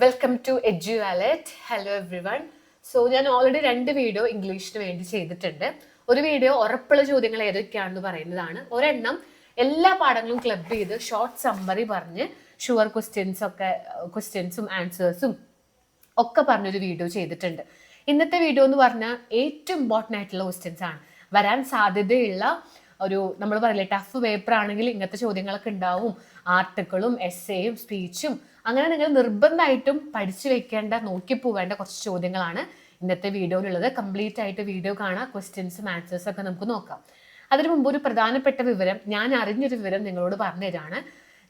Welcome to Eduwallet. Hello everyone. So ഞാൻ already 2 video ഇംഗ്ലീഷിന് വേണ്ടി ചെയ്തിട്ടുണ്ട്. ഒരു വീഡിയോ ഉറപ്പുള്ള ചോദ്യങ്ങൾ ഏതൊക്കെയാണെന്ന് പറയുന്നതാണ്. ഒരെണ്ണം എല്ലാ പാഠങ്ങളും ക്ലബ് ചെയ്ത് ഷോർട്ട് സമ്മറി പറഞ്ഞ് ഷുവർ ക്വസ്റ്റ്യൻസും ആൻസേഴ്സും ഒക്കെ പറഞ്ഞൊരു വീഡിയോ ചെയ്തിട്ടുണ്ട്. ഇന്നത്തെ വീഡിയോ എന്ന് പറഞ്ഞാൽ ഏറ്റവും ഇമ്പോർട്ടൻ്റ് ആയിട്ടുള്ള ക്വസ്റ്റ്യൻസ് ആണ്. വരാൻ സാധ്യതയുള്ള ഒരു നമ്മൾ പറയില്ലേ ടഫ് പേപ്പർ ആണെങ്കിൽ ഇങ്ങനത്തെ ചോദ്യങ്ങളൊക്കെ ഉണ്ടാവും. ആർട്ടിക്കിളും എസ്സേയും സ്പീച്ചും അങ്ങനെ നിങ്ങൾ നിർബന്ധമായിട്ടും പഠിച്ചു വെക്കേണ്ട നോക്കി പോവേണ്ട കുറച്ച് ചോദ്യങ്ങളാണ് ഇന്നത്തെ വീഡിയോയിലുള്ളത്. കംപ്ലീറ്റ് ആയിട്ട് വീഡിയോ കാണാം, ക്വസ്റ്റ്യൻസും ആൻസേഴ്സും ഒക്കെ നമുക്ക് നോക്കാം. അതിനു മുമ്പ് ഒരു പ്രധാനപ്പെട്ട വിവരം, ഞാൻ അറിഞ്ഞൊരു വിവരം നിങ്ങളോട് പറഞ്ഞു തരാണ്.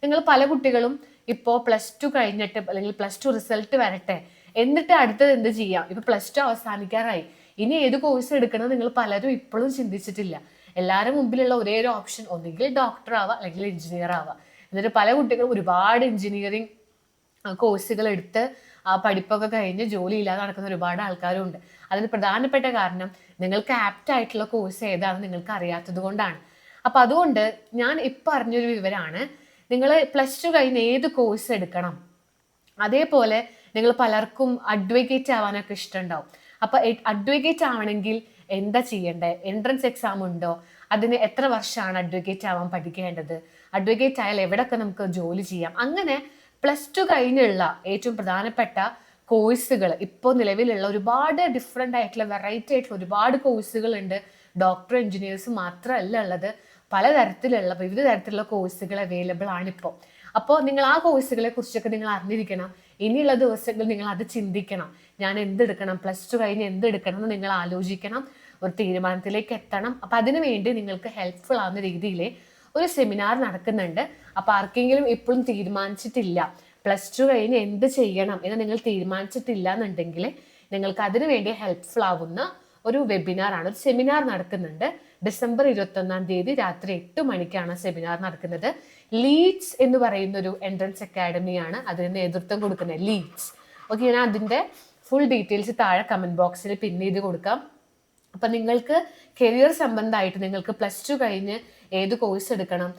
നിങ്ങൾ പല കുട്ടികളും ഇപ്പോൾ +2 കഴിഞ്ഞിട്ട് അല്ലെങ്കിൽ +2 റിസൾട്ട് വരട്ടെ എന്നിട്ട് അടുത്തത് എന്ത് ചെയ്യാം, ഇപ്പൊ +2 അവസാനിക്കാറായി, ഇനി ഏത് കോഴ്സ് എടുക്കണം നിങ്ങൾ പലരും ഇപ്പോഴും ചിന്തിച്ചിട്ടില്ല. എല്ലാവരും മുമ്പിലുള്ള ഒരേ ഒരു ഓപ്ഷൻ ഒന്നുകിൽ ഡോക്ടർ ആവാം അല്ലെങ്കിൽ എഞ്ചിനീയർ ആവാം. എന്നിട്ട് പല കുട്ടികളും ഒരുപാട് എഞ്ചിനീയറിങ് കോഴ്സുകൾ എടുത്ത് ആ പഠിപ്പൊക്കെ കഴിഞ്ഞ് ജോലി ഇല്ലാതെ നടക്കുന്ന ഒരുപാട് ആൾക്കാരുണ്ട്. അതിന് പ്രധാനപ്പെട്ട കാരണം നിങ്ങൾക്ക് ആപ്റ്റ് ആയിട്ടുള്ള കോഴ്സ് ഏതാണെന്ന് നിങ്ങൾക്ക് അറിയാത്തത് കൊണ്ടാണ്. അപ്പം അതുകൊണ്ട് ഞാൻ ഇപ്പം അറിഞ്ഞൊരു വിവരമാണ്, നിങ്ങൾ +2 കഴിഞ്ഞ് ഏത് കോഴ്സ് എടുക്കണം. അതേപോലെ നിങ്ങൾ പലർക്കും അഡ്വക്കേറ്റ് ആവാനൊക്കെ ഇഷ്ടമുണ്ടാവും. അപ്പം അഡ്വക്കേറ്റ് ആവണമെങ്കിൽ എന്താ ചെയ്യേണ്ടത്, എൻട്രൻസ് എക്സാം ഉണ്ടോ, അതിന് എത്ര വർഷമാണ് അഡ്വക്കേറ്റ് ആവാൻ പഠിക്കേണ്ടത്, അഡ്വക്കേറ്റ് ആയാൽ എവിടെയൊക്കെ നമുക്ക് ജോലി ചെയ്യാം, അങ്ങനെ +2 കഴിഞ്ഞുള്ള ഏറ്റവും പ്രധാനപ്പെട്ട കോഴ്സുകൾ ഇപ്പോൾ നിലവിലുള്ള ഒരുപാട് ഡിഫറെൻ്റ് ആയിട്ടുള്ള വെറൈറ്റി ആയിട്ടുള്ള ഒരുപാട് കോഴ്സുകൾ ഉണ്ട്. ഡോക്ടർ എഞ്ചിനീയേഴ്സ് മാത്രമല്ല ഉള്ളത്, പലതരത്തിലുള്ള വിവിധ തരത്തിലുള്ള കോഴ്സുകൾ അവൈലബിൾ ആണിപ്പോൾ. അപ്പോൾ നിങ്ങൾ ആ കോഴ്സുകളെ കുറിച്ചൊക്കെ നിങ്ങൾ അറിഞ്ഞിരിക്കണം. ഇനിയുള്ള ദിവസങ്ങളിൽ നിങ്ങൾ അത് ചിന്തിക്കണം. ഞാൻ എന്തെടുക്കണം, +2 കഴിഞ്ഞ് എന്തെടുക്കണം എന്ന് നിങ്ങൾ ആലോചിക്കണം, ഒരു തീരുമാനത്തിലേക്ക് എത്തണം. അപ്പം അതിനു വേണ്ടി നിങ്ങൾക്ക് ഹെൽപ്ഫുൾ ആവുന്ന രീതിയിൽ ഒരു സെമിനാർ നടക്കുന്നുണ്ട്. അപ്പം ആർക്കെങ്കിലും ഇപ്പോഴും തീരുമാനിച്ചിട്ടില്ല +2 കഴിഞ്ഞ് എന്ത് ചെയ്യണം എന്ന് നിങ്ങൾ തീരുമാനിച്ചിട്ടില്ല എന്നുണ്ടെങ്കിൽ നിങ്ങൾക്ക് അതിനു വേണ്ടി ഹെൽപ്ഫുൾ ആവുന്ന ഒരു വെബിനാറാണ്, ഒരു സെമിനാർ നടക്കുന്നുണ്ട്. ഡിസംബർ 21 രാത്രി 8 മണിക്കാണ് സെമിനാർ നടക്കുന്നത്. ലീഡ്സ് എന്ന് പറയുന്ന ഒരു എൻട്രൻസ് അക്കാഡമിയാണ് അതിന് നേതൃത്വം കൊടുക്കുന്നത്, ലീഡ്സ്. ഓക്കെ, ഞാൻ അതിൻ്റെ ഫുൾ ഡീറ്റെയിൽസ് താഴെ കമൻറ്റ് ബോക്സിൽ പിൻ ചെയ്ത് കൊടുക്കാം. അപ്പം നിങ്ങൾക്ക് കരിയർ സംബന്ധമായിട്ട് നിങ്ങൾക്ക് +2 കഴിഞ്ഞ് ഏത് കോഴ്സ് എടുക്കണം,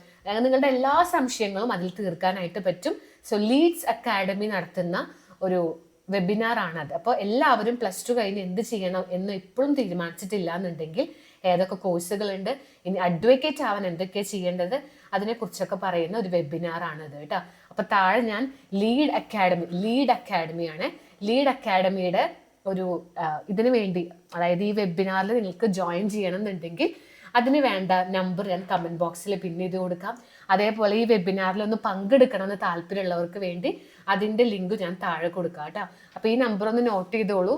നിങ്ങളുടെ എല്ലാ സംശയങ്ങളും അതിൽ തീർക്കാനായിട്ട് പറ്റും. സോ ലീഡ്സ് അക്കാഡമി നടത്തുന്ന ഒരു വെബിനാർ ആണത്. അപ്പോൾ എല്ലാവരും +2 കഴിഞ്ഞ് എന്ത് ചെയ്യണം എന്ന് ഇപ്പോഴും തീരുമാനിച്ചിട്ടില്ല എന്നുണ്ടെങ്കിൽ ഏതൊക്കെ കോഴ്സുകളുണ്ട്, ഇനി അഡ്വക്കേറ്റ് ആവാൻ എന്തൊക്കെയാണ് ചെയ്യേണ്ടത്, അതിനെക്കുറിച്ചൊക്കെ പറയുന്ന ഒരു വെബിനാർ ആണത് കേട്ടോ. അപ്പോൾ താഴെ ഞാൻ ലീഡ് അക്കാഡമിയാണ്, ലീഡ് അക്കാഡമിയുടെ ഒരു ഇതിനു വേണ്ടി, അതായത് ഈ വെബിനാറിൽ നിങ്ങൾക്ക് ജോയിൻ ചെയ്യണം എന്നുണ്ടെങ്കിൽ അതിന് വേണ്ട നമ്പർ ഞാൻ കമൻറ്റ് ബോക്സിൽ പിൻ ചെയ്ത് കൊടുക്കാം. അതേപോലെ ഈ വെബിനാറിൽ ഒന്ന് പങ്കെടുക്കണമെന്ന് താല്പര്യമുള്ളവർക്ക് വേണ്ടി അതിൻ്റെ ലിങ്ക് ഞാൻ താഴെ കൊടുക്കാം കേട്ടോ. അപ്പോൾ ഈ നമ്പർ ഒന്ന് നോട്ട് ചെയ്തോളൂ.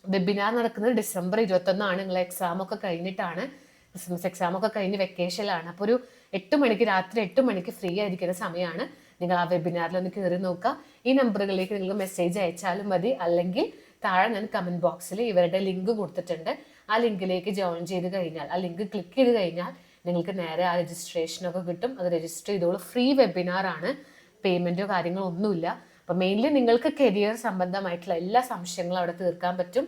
വെബിനാർ നടക്കുന്നത് ഡിസംബർ 21 നിങ്ങൾ എക്സാമൊക്കെ കഴിഞ്ഞിട്ടാണ്, ക്രിസ്മസ് എക്സാമൊക്കെ കഴിഞ്ഞ് വെക്കേഷനിലാണ്. അപ്പോൾ ഒരു 8 മണിക്ക്, രാത്രി 8 മണിക്ക് ഫ്രീ ആയിരിക്കുന്ന സമയമാണ്. നിങ്ങൾ ആ വെബിനാറിൽ ഒന്ന് കയറി നോക്കുക. ഈ നമ്പറുകളിലേക്ക് നിങ്ങൾ മെസ്സേജ് അയച്ചാലും മതി, അല്ലെങ്കിൽ താഴെ ഞാൻ കമൻറ്റ് ബോക്സിൽ ഇവരുടെ ലിങ്ക് കൊടുത്തിട്ടുണ്ട്. ആ ലിങ്കിലേക്ക് ജോയിൻ ചെയ്ത് കഴിഞ്ഞാൽ, ആ ലിങ്ക് ക്ലിക്ക് ചെയ്ത് കഴിഞ്ഞാൽ നിങ്ങൾക്ക് നേരെ ആ രജിസ്ട്രേഷനൊക്കെ കിട്ടും. അത് രജിസ്റ്റർ ചെയ്തോളൂ. ഫ്രീ വെബിനാറാണ്, പേയ്മെൻറ്റോ കാര്യങ്ങളോ ഒന്നുമില്ല. അപ്പം മെയിൻലി നിങ്ങൾക്ക് കരിയർ സംബന്ധമായിട്ടുള്ള എല്ലാ സംശയങ്ങളും അവിടെ തീർക്കാൻ പറ്റും.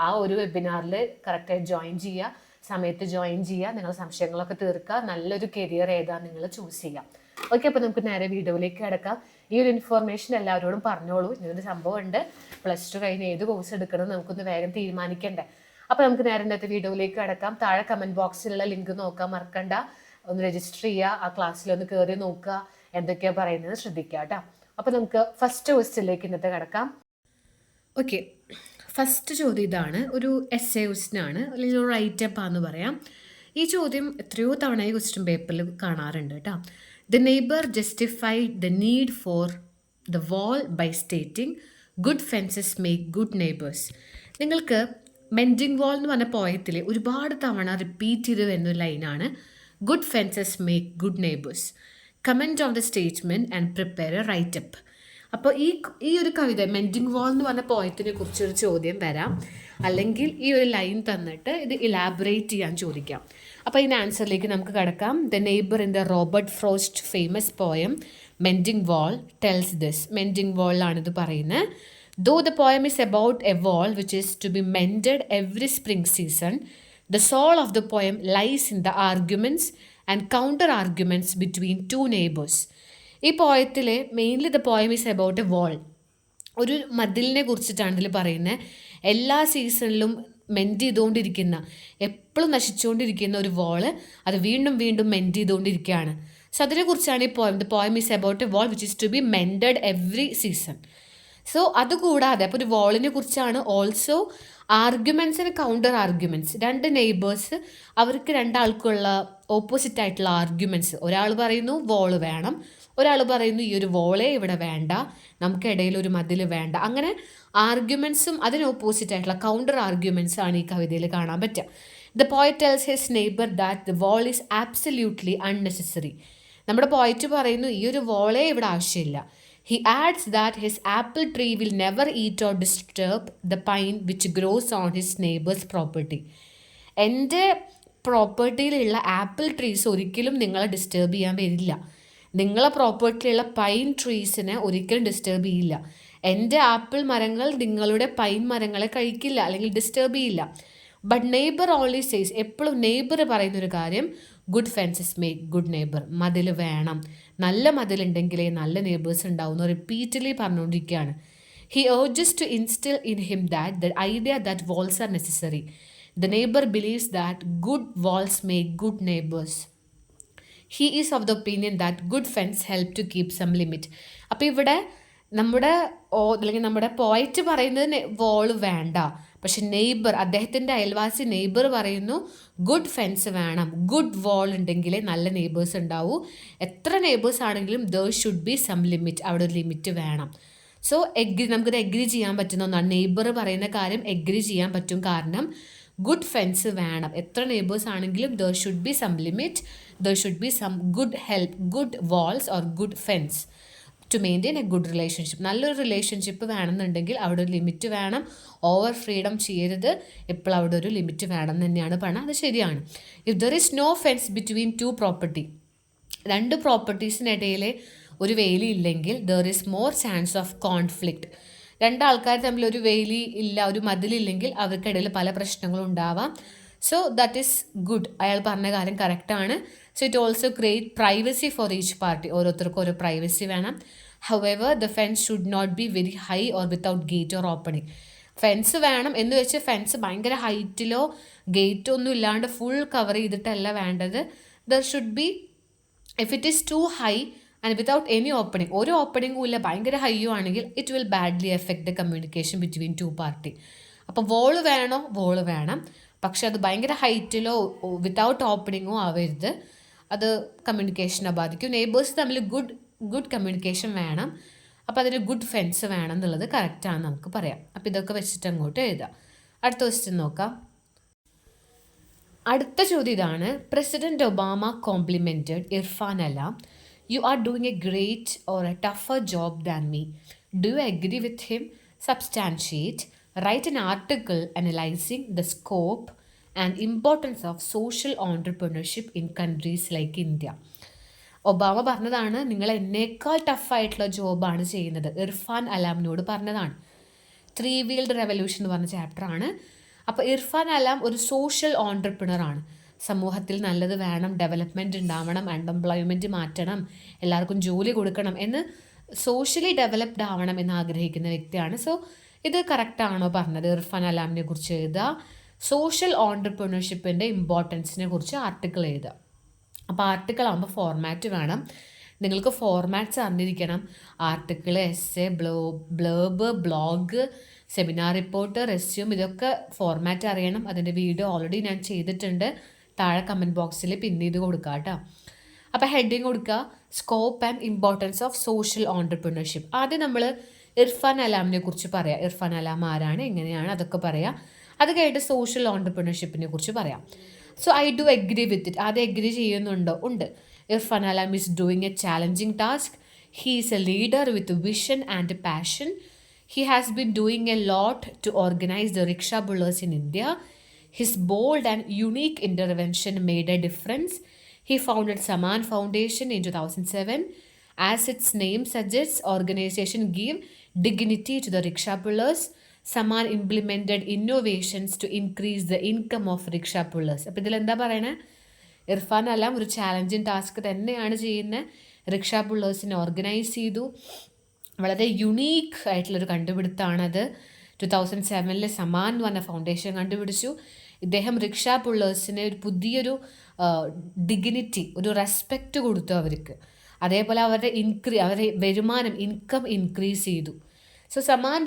ആ ഒരു വെബിനാറിൽ കറക്റ്റായിട്ട് ജോയിൻ ചെയ്യുക, സമയത്ത് ജോയിൻ ചെയ്യുക, നിങ്ങളുടെ സംശയങ്ങളൊക്കെ തീർക്കുക, നല്ലൊരു കരിയർ ഏതാണ് നിങ്ങൾ ചൂസ് ചെയ്യാം. ഓക്കെ, അപ്പോൾ നമുക്ക് നേരെ വീഡിയോയിലേക്ക് കിടക്കാം. ഈ ഒരു ഇൻഫോർമേഷൻ എല്ലാവരോടും പറഞ്ഞോളൂ. ഇങ്ങനൊരു സംഭവം ഉണ്ട്, +2 കഴിഞ്ഞ് ഏത് കോഴ്സ് എടുക്കണം നമുക്കൊന്ന് വേഗം തീരുമാനിക്കണ്ടേ. അപ്പോൾ നമുക്ക് നേരെ ഇന്നത്തെ വീഡിയോയിലേക്ക് കിടക്കാം. താഴെ കമൻറ്റ് ബോക്സിലുള്ള ലിങ്ക് നോക്കാൻ മറക്കണ്ട, ഒന്ന് രജിസ്റ്റർ ചെയ്യുക, ആ ക്ലാസ്സിലൊന്ന് കയറി നോക്കുക, എന്തൊക്കെയാണ് പറയുന്നത് ശ്രദ്ധിക്കുക കേട്ടോ. അപ്പോൾ നമുക്ക് ഫസ്റ്റ് ക്വസ്റ്റ്യനിലേക്ക് ഇന്നത്തെ കിടക്കാം. ഓക്കെ, ഫസ്റ്റ് ചോദ്യം ഇതാണ്, ഒരു എസ്സേ ക്വസ്റ്റ്യനാണ്, അല്ലെങ്കിൽ ഒരു റൈറ്റപ്പ് ആണെന്ന് പറയാം. ഈ ചോദ്യം എത്രയോ തവണ ഈ ക്വസ്റ്റ്യൻ പേപ്പറിൽ കാണാറുണ്ട് കേട്ടോ. The neighbour justified the need for the wall by stating good fences make good neighbours. നിങ്ങൾക്ക് മെൻഡിങ് വാൾ എന്ന് പറഞ്ഞ പോയത്തിൽ ഒരുപാട് തവണ റിപ്പീറ്റ് ചെയ്ത് വരുന്ന ഒരു ലൈനാണ്, good fences make good neighbours. Comment on the statement and prepare A writeup. അപ്പോൾ ഈ ഒരു കവിത, മെൻഡിങ് വാൾ എന്ന് പറഞ്ഞ പോയത്തിനെ കുറിച്ചൊരു ചോദ്യം വരാം, അല്ലെങ്കിൽ ഈ ഒരു ലൈൻ തന്നിട്ട് ഇത് ഇലാബറേറ്റ് ചെയ്യാൻ ചോദിക്കാം. അപ്പോൾ ഇതിൻ്റെ ആൻസറിലേക്ക് നമുക്ക് കിടക്കാം. The neighbour in the Robert Frost famous poem mending wall tells this. Mending വാളിലാണിത് പറയുന്നത്. Though the poem is about a wall which is to be mended every spring season, the soul of the poem lies in the arguments and counter arguments between two neighbors. ഈ പോയത്തിൽ mainly the poem is about a wall. ഒരു മതിലിനെ കുറിച്ചിട്ടാണ് ഇതിൽ പറയുന്നത്. എല്ലാ സീസണിലും meant ചെയ്തുകൊണ്ടിരിക്കുന്ന, എപ്പോഴും നശിച്ചുകൊണ്ടിരിക്കുന്ന ഒരു വാള് അത് വീണ്ടും വീണ്ടും മെൻറ്റ് ചെയ്തുകൊണ്ടിരിക്കുകയാണ്. സോ അതിനെക്കുറിച്ചാണ് ഈ പോയം. The poem is about a wall which is to be mended every season. So അതുകൂടാതെ അപ്പോൾ ഒരു വാളിനെ കുറിച്ചാണ്. Also arguments and counter arguments. രണ്ട് നെയ്ബേഴ്സ്, അവർക്ക് രണ്ടാൾക്കുള്ള ഓപ്പോസിറ്റ് ആയിട്ടുള്ള ആർഗ്യുമെൻറ്റ്സ്. ഒരാൾ പറയുന്നു വാള് വേണം, ഒരാൾ പറയുന്നു ഈ ഒരു വോളേ ഇവിടെ വേണ്ട, നമുക്കിടയിൽ ഒരു മതിൽ വേണ്ട. അങ്ങനെ ആർഗ്യുമെൻറ്റ്സും അതിന് ഓപ്പോസിറ്റ് ആയിട്ടുള്ള കൗണ്ടർ ആർഗ്യുമെൻറ്റ്സ് ആണ് ഈ കവിതയിൽ കാണാൻ പറ്റുക. The poet tells his neighbour that the wall is absolutely unnecessary. നമ്മുടെ പോയറ്റ് പറയുന്നു ഈ ഒരു വോളേ ഇവിടെ ആവശ്യമില്ല. He adds that his apple tree will never eat or disturb the pine which grows on his neighbor's property. എൻ്റെ പ്രോപ്പർട്ടിയിലുള്ള apple trees ഒരിക്കലും നിങ്ങളെ disturb ചെയ്യാൻ വരില്ല. നിങ്ങളെ പ്രോപ്പർട്ടിയിലുള്ള പൈൻ ട്രീസിനെ ഒരിക്കലും ഡിസ്റ്റർബ് ചെയ്യില്ല. എൻ്റെ ആപ്പിൾ മരങ്ങൾ നിങ്ങളുടെ പൈൻ മരങ്ങളെ കഴിക്കില്ല അല്ലെങ്കിൽ ഡിസ്റ്റർബ് ചെയ്യില്ല. ബട്ട് നെയ്ബർ ഓൺലി സേസ്, എപ്പോഴും നെയ്ബർ പറയുന്നൊരു കാര്യം, good fences make good neighbour. മതിൽ വേണം, നല്ല മതിലുണ്ടെങ്കിലേ നല്ല നെയ്ബേഴ്സ് ഉണ്ടാവുന്നു റിപ്പീറ്റ്ലി പറഞ്ഞുകൊണ്ടിരിക്കുകയാണ്. He urges to instil in him that the idea that walls are necessary. The neighbour believes that good walls make good neighbours. He is of the opinion that good fence help to keep some limit. അപ്പോൾ ഇവിടെ അല്ലെങ്കിൽ നമ്മുടെ പോയിറ്റ് പറയുന്നത് വാൾ വേണ്ട, പക്ഷെ neighbour, അദ്ദേഹത്തിൻ്റെ അയൽവാസി നെയ്ബർ പറയുന്നു ഗുഡ് ഫെൻസ് വേണം, ഗുഡ് വാൾ ഉണ്ടെങ്കിലേ നല്ല നെയ്ബേഴ്സ് ഉണ്ടാവൂ. എത്ര നെയ്ബേഴ്സ് ആണെങ്കിലും there should be some limit, അവിടെ ഒരു ലിമിറ്റ് വേണം. സോ നമുക്കിത് എഗ്രി ചെയ്യാൻ പറ്റുന്ന ഒന്നാണ്. നെയ്ബർ പറയുന്ന കാര്യം എഗ്രി ചെയ്യാൻ പറ്റും, കാരണം ഗുഡ് ഫെൻസ് വേണം. എത്ര നെയ്ബേഴ്സ് ആണെങ്കിലും there should be some limit, there should be some good help, good walls or good fence to maintain a good relationship. നല്ലൊരു റിലേഷൻഷിപ്പ് വേണമെന്നുണ്ടെങ്കിൽ അവിടെ ഒരു ലിമിറ്റ് വേണം. ഓവർ ഫ്രീഡം ചെയ്യരുത്, ഇപ്പോൾ അവിടെ ഒരു ലിമിറ്റ് വേണം എന്ന് തന്നെയാണ് പറഞ്ഞത്. അത് ശരിയാണ്. If there is no fence between two property, രണ്ട് പ്രോപ്പർട്ടീസിനിടയിൽ ഒരു വേലി ഇല്ലെങ്കിൽ there is more chance of conflict. രണ്ടാൾക്കാർ തമ്മിൽ ഒരു വേലി ഇല്ല, ഒരു മതിലില്ലെങ്കിൽ അവർക്കിടയിൽ പല പ്രശ്നങ്ങളും ഉണ്ടാവാം. So that is good. അയാൾ പറഞ്ഞ കാര്യം കറക്റ്റാണ്. So it also create privacy for each party. ഓരോരുത്തർക്കും ഓരോ പ്രൈവസി വേണം. However the fence should not be very high or without gate or opening. Fence വേണം എന്ന് വെച്ച് ഫെൻസ് ഭയങ്കര ഹൈറ്റിലോ ഗേറ്റോ ഒന്നും ഇല്ലാണ്ട് ഫുൾ കവർ ചെയ്തിട്ടല്ല വേണ്ടത്. There should be, if it is too high and without any opening, ഒരു ഓപ്പണിംഗും ഇല്ല, ഭയങ്കര ഹൈയോ ആണെങ്കിൽ it will badly affect the communication between two party. അപ്പോൾ വോള് വേണോ, വോള് വേണം, പക്ഷെ അത് ഭയങ്കര ഹൈറ്റിലോ വിതൗട്ട് ഓപ്പണിങ്ങോ ആവരുത്. അത് കമ്മ്യൂണിക്കേഷനെ ബാധിക്കും. നെയ്ബേഴ്സ് തമ്മിൽ ഗുഡ് കമ്മ്യൂണിക്കേഷൻ വേണം. അപ്പോൾ അതിന് ഗുഡ് ഫെൻസ് വേണം എന്നുള്ളത് കറക്റ്റാണെന്ന് നമുക്ക് പറയാം. അപ്പോൾ ഇതൊക്കെ വെച്ചിട്ട് അങ്ങോട്ട് എഴുതാം. അടുത്ത ക്വസ്റ്റ്യൻ നോക്കാം. അടുത്ത ചോദ്യം ഇതാണ്. President Obama complemented Irfan alarm, U are doing A great or A tougher job than me. Do you agree with him? Substantiate. Write an article analyzing the scope and importance of social entrepreneurship in countries like India. Obama പറഞ്ഞതാണ്, നിങ്ങൾ എന്നേക്കാൾ ടഫായിട്ടുള്ള ജോബാണ് ചെയ്യുന്നത്. ഇർഫാൻ അലാമിനോട് പറഞ്ഞതാണ്. 3 Wheeled Revolution എന്ന് പറഞ്ഞ ചാപ്റ്ററാണ്. അപ്പോൾ Irfan alarm ഒരു സോഷ്യൽ ഓൺട്രപ്രണറാണ്. സമൂഹത്തിൽ നല്ലത് വേണം, ഡെവലപ്മെൻറ്റ് ഉണ്ടാവണം, അൺഎംപ്ലോയ്മെൻറ്റ് മാറ്റണം, എല്ലാവർക്കും ജോലി കൊടുക്കണം എന്ന് സോഷ്യലി ഡെവലപ്ഡ് ആവണം എന്ന് ആഗ്രഹിക്കുന്ന വ്യക്തിയാണ്. സോ ഇത് കറക്റ്റാണോ പറഞ്ഞത്? ഇർഫാൻ അലാമിനെ കുറിച്ച് എഴുതുക. സോഷ്യൽ ഓൺട്രപ്രണർഷിപ്പിൻ്റെ ഇമ്പോർട്ടൻസിനെ കുറിച്ച് ആർട്ടിക്കിൾ എഴുതുക. അപ്പോൾ ആർട്ടിക്കിൾ ആകുമ്പോൾ ഫോർമാറ്റ് വേണം. നിങ്ങൾക്ക് ഫോർമാറ്റ്സ് അറിഞ്ഞിരിക്കണം. Article, essay, blurb, blog, seminar report, resume, ഇതൊക്കെ ഫോർമാറ്റ് അറിയണം. അതിൻ്റെ വീഡിയോ ഓൾറെഡി ഞാൻ ചെയ്തിട്ടുണ്ട്. താഴെ കമൻറ്റ് ബോക്സിൽ പിൻ ചെയ്ത് കൊടുക്കുക കേട്ടോ. അപ്പോൾ ഹെഡിങ് കൊടുക്കുക, scope and importance of social entrepreneurship. ആദ്യം നമ്മൾ ഇർഫാൻ അലാമിനെ കുറിച്ച് പറയാം. ഇർഫാൻ അലാം ആരാണ്, എങ്ങനെയാണ്, അതൊക്കെ പറയാം. അത് കഴിഞ്ഞിട്ട് സോഷ്യൽ ഓൺട്രപ്രണർഷിപ്പിനെ കുറിച്ച് പറയാം. So I do agree with it. അത് അഗ്രി ചെയ്യുന്നുണ്ടോ? ഉണ്ട്. Irfan alarm is doing A challenging task. He is A leader with vision and passion. He has been doing a lot to organize the rickshaw pullers in India. His bold and unique intervention made a difference. He founded Saman Foundation in 2007. As its name suggests, organization give dignity to the rickshaw pullers. Saman implemented innovations to increase the income of rickshaw pullers. അപ്പോൾ ഇതിൽ എന്താ പറയണേ? Irfan alarm ഒരു challenging task തന്നെയാണ് ചെയ്യുന്നത്. Rickshaw പുള്ളേഴ്സിനെ organise ചെയ്തു, വളരെ unique ആയിട്ടുള്ളൊരു കണ്ടുപിടുത്തമാണത്. 2007 സമാൻ എന്ന് പറഞ്ഞ ഫൗണ്ടേഷൻ കണ്ടുപിടിച്ചു. ഇദ്ദേഹം റിക്ഷാ പുള്ളേഴ്സിന് ഒരു പുതിയൊരു ഡിഗ്നിറ്റി, ഒരു റെസ്പെക്റ്റ് കൊടുത്തു അവർക്ക്. അതേപോലെ അവരുടെ വരുമാനം, ഇൻകം ഇൻക്രീസ് ചെയ്തു. So Sammaan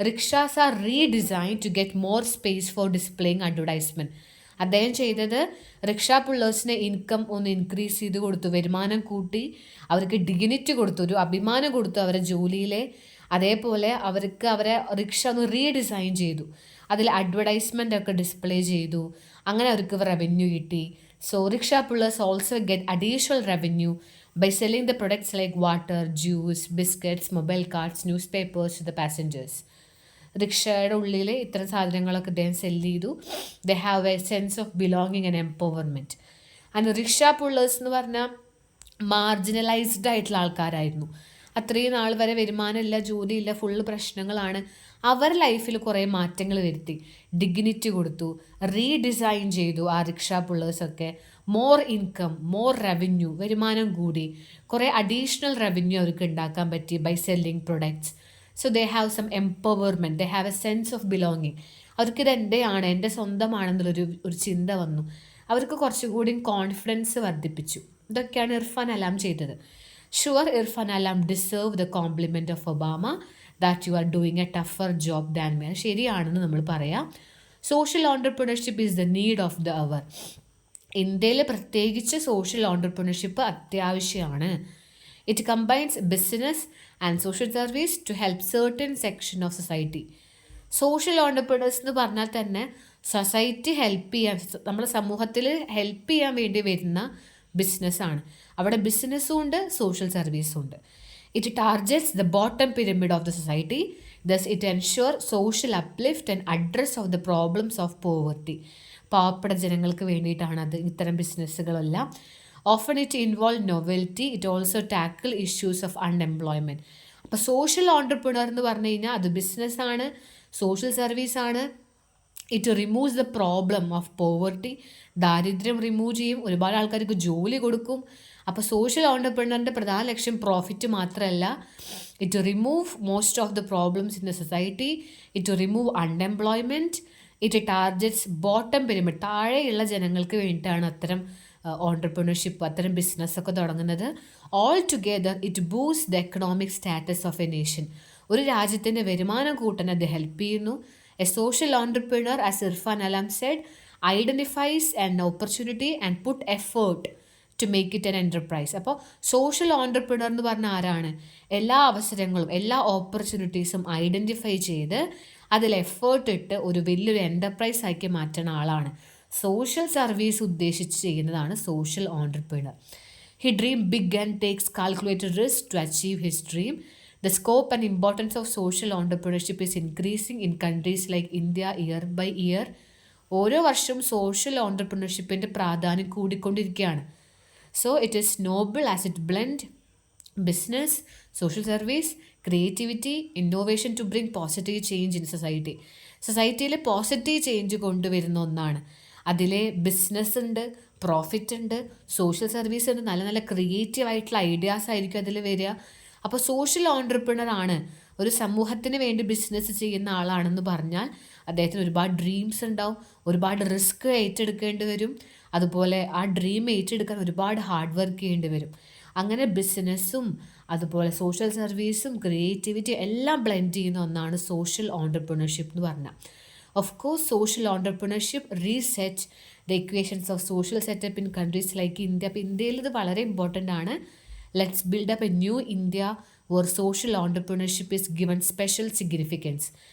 rickshaws are redesign to get more space for displaying advertisement. അദ്ദേഹം ചെയ്തത് റിക്ഷാ പുള്ളേഴ്സിന് ഇൻകം ഒന്ന് ഇൻക്രീസ് ചെയ്ത് കൊടുത്തു, വരുമാനം കൂട്ടി, അവർക്ക് ഡിഗ്നിറ്റി കൊടുത്തു, ഒരു അഭിമാനം കൊടുത്തു അവരുടെ ജോലിയിലെ. അതേപോലെ അവരെ റിക്ഷ ഒന്ന് റീഡിസൈൻ ചെയ്തു, അതിൽ അഡ്വർടൈസ്മെൻ്റ് ഒക്കെ ഡിസ്പ്ലേ ചെയ്തു. അങ്ങനെ അവർക്ക് റവന്യൂ കിട്ടി. So rickshaw pullers also get additional revenue by selling the products like water, juice, biscuits, mobile cards, newspapers to the passengers. റിക്ഷയുടെ ഉള്ളിൽ ഇത്തരം സാധനങ്ങളൊക്കെ അദ്ദേഹം സെല്ല് ചെയ്തു. They have a sense of belonging and empowerment. And rickshaw pullers എന്ന് പറഞ്ഞാൽ marginalised ആയിട്ടുള്ള ആൾക്കാരായിരുന്നു. അത്രയും നാൾ വരെ വരുമാനമില്ല, ജോലിയില്ല, ഫുള്ള് പ്രശ്നങ്ങളാണ്. അവർ ലൈഫിൽ കുറേ മാറ്റങ്ങൾ വരുത്തി, ഡിഗ്നിറ്റി കൊടുത്തു, റീഡിസൈൻ ചെയ്തു ആ റിക്ഷാ പുള്ളേഴ്സൊക്കെ. മോർ ഇൻകം, മോർ റവന്യൂ, വരുമാനം കൂടി, കുറേ അഡീഷണൽ റവന്യൂ അവർക്ക് ഉണ്ടാക്കാൻ പറ്റി by selling products. So they have some empowerment, they have a sense of belonging. അവർക്കിത് എൻ്റെയാണ്, എൻ്റെ സ്വന്തമാണെന്നുള്ളൊരു ചിന്ത വന്നു. അവർക്ക് കുറച്ചുകൂടി കോൺഫിഡൻസ് വർദ്ധിപ്പിച്ചു. ഇതൊക്കെയാണ് ഇർഫാൻ അലാം ചെയ്തത്. Sure Irfan Alam deserve the compliment of Obama that you are doing a tougher job than me. ശരിയാണെന്ന് നമ്മൾ പറയാം. Social entrepreneurship is the need of the hour. ഇന്ത്യയിൽ പ്രത്യേകിച്ച് സോഷ്യൽ ഓൺടർപ്രണർഷിപ്പ് അത്യാവശ്യമാണ്. It combines business and social service to help certain section of society. Social entrepreneurs എന്ന് പറഞ്ഞാൽ തന്നെ society help ചെയ്യാൻ, നമ്മുടെ സമൂഹത്തിൽ ഹെൽപ്പ് ചെയ്യാൻ വേണ്ടി വരുന്ന ബിസിനസ്സാണ്. അവിടെ ബിസിനസ്സും ഉണ്ട്, സോഷ്യൽ സർവീസും ഉണ്ട്. It targets the bottom pyramid of the society. Thus it ensure social uplift and address of the problems of poverty. പാവപ്പെട്ട ജനങ്ങൾക്ക് വേണ്ടിയിട്ടാണ് അത് ഇത്തരം ബിസിനസ്സുകളെല്ലാം. Often it involve novelty. It also tackle issues of unemployment. അപ്പോൾ social entrepreneur എന്ന് പറഞ്ഞു കഴിഞ്ഞാൽ അത് ബിസിനസ്സാണ്, സോഷ്യൽ സർവീസാണ്. It removes the problem of poverty. ദാരിദ്ര്യം റിമൂവ് ചെയ്യും, ഒരുപാട് ആൾക്കാർക്ക് ജോലി കൊടുക്കും. അപ്പോൾ സോഷ്യൽ ഓൺടർപ്രണറിൻ്റെ പ്രധാന ലക്ഷ്യം പ്രോഫിറ്റ് മാത്രമല്ല, it remove most of the problems in the society. It remove unemployment. It targets bottom pyramid, താഴെയുള്ള ജനങ്ങൾക്ക് വേണ്ടിയിട്ടാണ് അത്തരം ഓൺടർപ്രണർഷിപ്പ്, അത്തരം ബിസിനസ്സൊക്കെ തുടങ്ങുന്നത്. All together it boost the economic status of a nation. ഒരു രാജ്യത്തിൻ്റെ വരുമാനം കൂട്ടാൻ അത് ഹെൽപ്പ് ചെയ്യുന്നു. A social entrepreneur, as Irfan Alam said, identifies an opportunity and put effort to make it an enterprise. അപ്പോൾ സോഷ്യൽ ഓൺടർപ്രണർ എന്ന് പറഞ്ഞാൽ ആരാണ്? എല്ലാ അവസരങ്ങളും, എല്ലാ ഓപ്പർച്യൂണിറ്റീസും ഐഡൻറ്റിഫൈ ചെയ്ത് അതിൽ എഫേർട്ട് ഇട്ട് ഒരു വലിയൊരു എൻ്റർപ്രൈസ് ആക്കി മാറ്റുന്ന ആളാണ്. സോഷ്യൽ സർവീസ് ഉദ്ദേശിച്ച് ചെയ്യുന്നതാണ് social entrepreneur. He dream big and takes calculated risk to achieve his dream. The scope and importance of social entrepreneurship is increasing in countries like India year by year. ഓരോ വർഷവും social ഓൺടർപ്രണർഷിപ്പിൻ്റെ പ്രാധാന്യം കൂടിക്കൊണ്ടിരിക്കുകയാണ്. So it is noble as it blend business, social service, creativity, innovation to bring positive change in society. സൊസൈറ്റിയിൽ positive change കൊണ്ടുവരുന്ന ഒന്നാണ്. അതിൽ business ഉണ്ട്, പ്രോഫിറ്റ് ഉണ്ട്, സോഷ്യൽ സർവീസ് ഉണ്ട്, നല്ല നല്ല ക്രിയേറ്റീവ് ആയിട്ടുള്ള ഐഡിയാസ് ആയിരിക്കും അതിൽ വരിക. അപ്പോൾ സോഷ്യൽ ഓൺടർപ്രണർ ആണ്, ഒരു സമൂഹത്തിന് വേണ്ടി ബിസിനസ് ചെയ്യുന്ന ആളാണെന്ന് പറഞ്ഞാൽ അദ്ദേഹത്തിന് ഒരുപാട് ഡ്രീംസ് ഉണ്ടാവും, ഒരുപാട് റിസ്ക് ഏറ്റെടുക്കേണ്ടി വരും. അതുപോലെ ആ ഡ്രീം ഏറ്റെടുക്കാൻ ഒരുപാട് ഹാർഡ് വർക്ക് ചെയ്യേണ്ടി വരും. അങ്ങനെ ബിസിനസ്സും അതുപോലെ സോഷ്യൽ സർവീസും ക്രിയേറ്റിവിറ്റി എല്ലാം ബ്ലെൻഡ് ചെയ്യുന്ന ഒന്നാണ് സോഷ്യൽ ഓൺടർപ്രണർഷിപ്പ് എന്ന് പറഞ്ഞാൽ. Of course social entrepreneurship reset the equations of social setup in countries like India. അപ്പോൾ ഇന്ത്യയിൽ ഇത് വളരെ ഇമ്പോർട്ടൻ്റ് ആണ്. Let's build up a new India where social entrepreneurship is given special significance.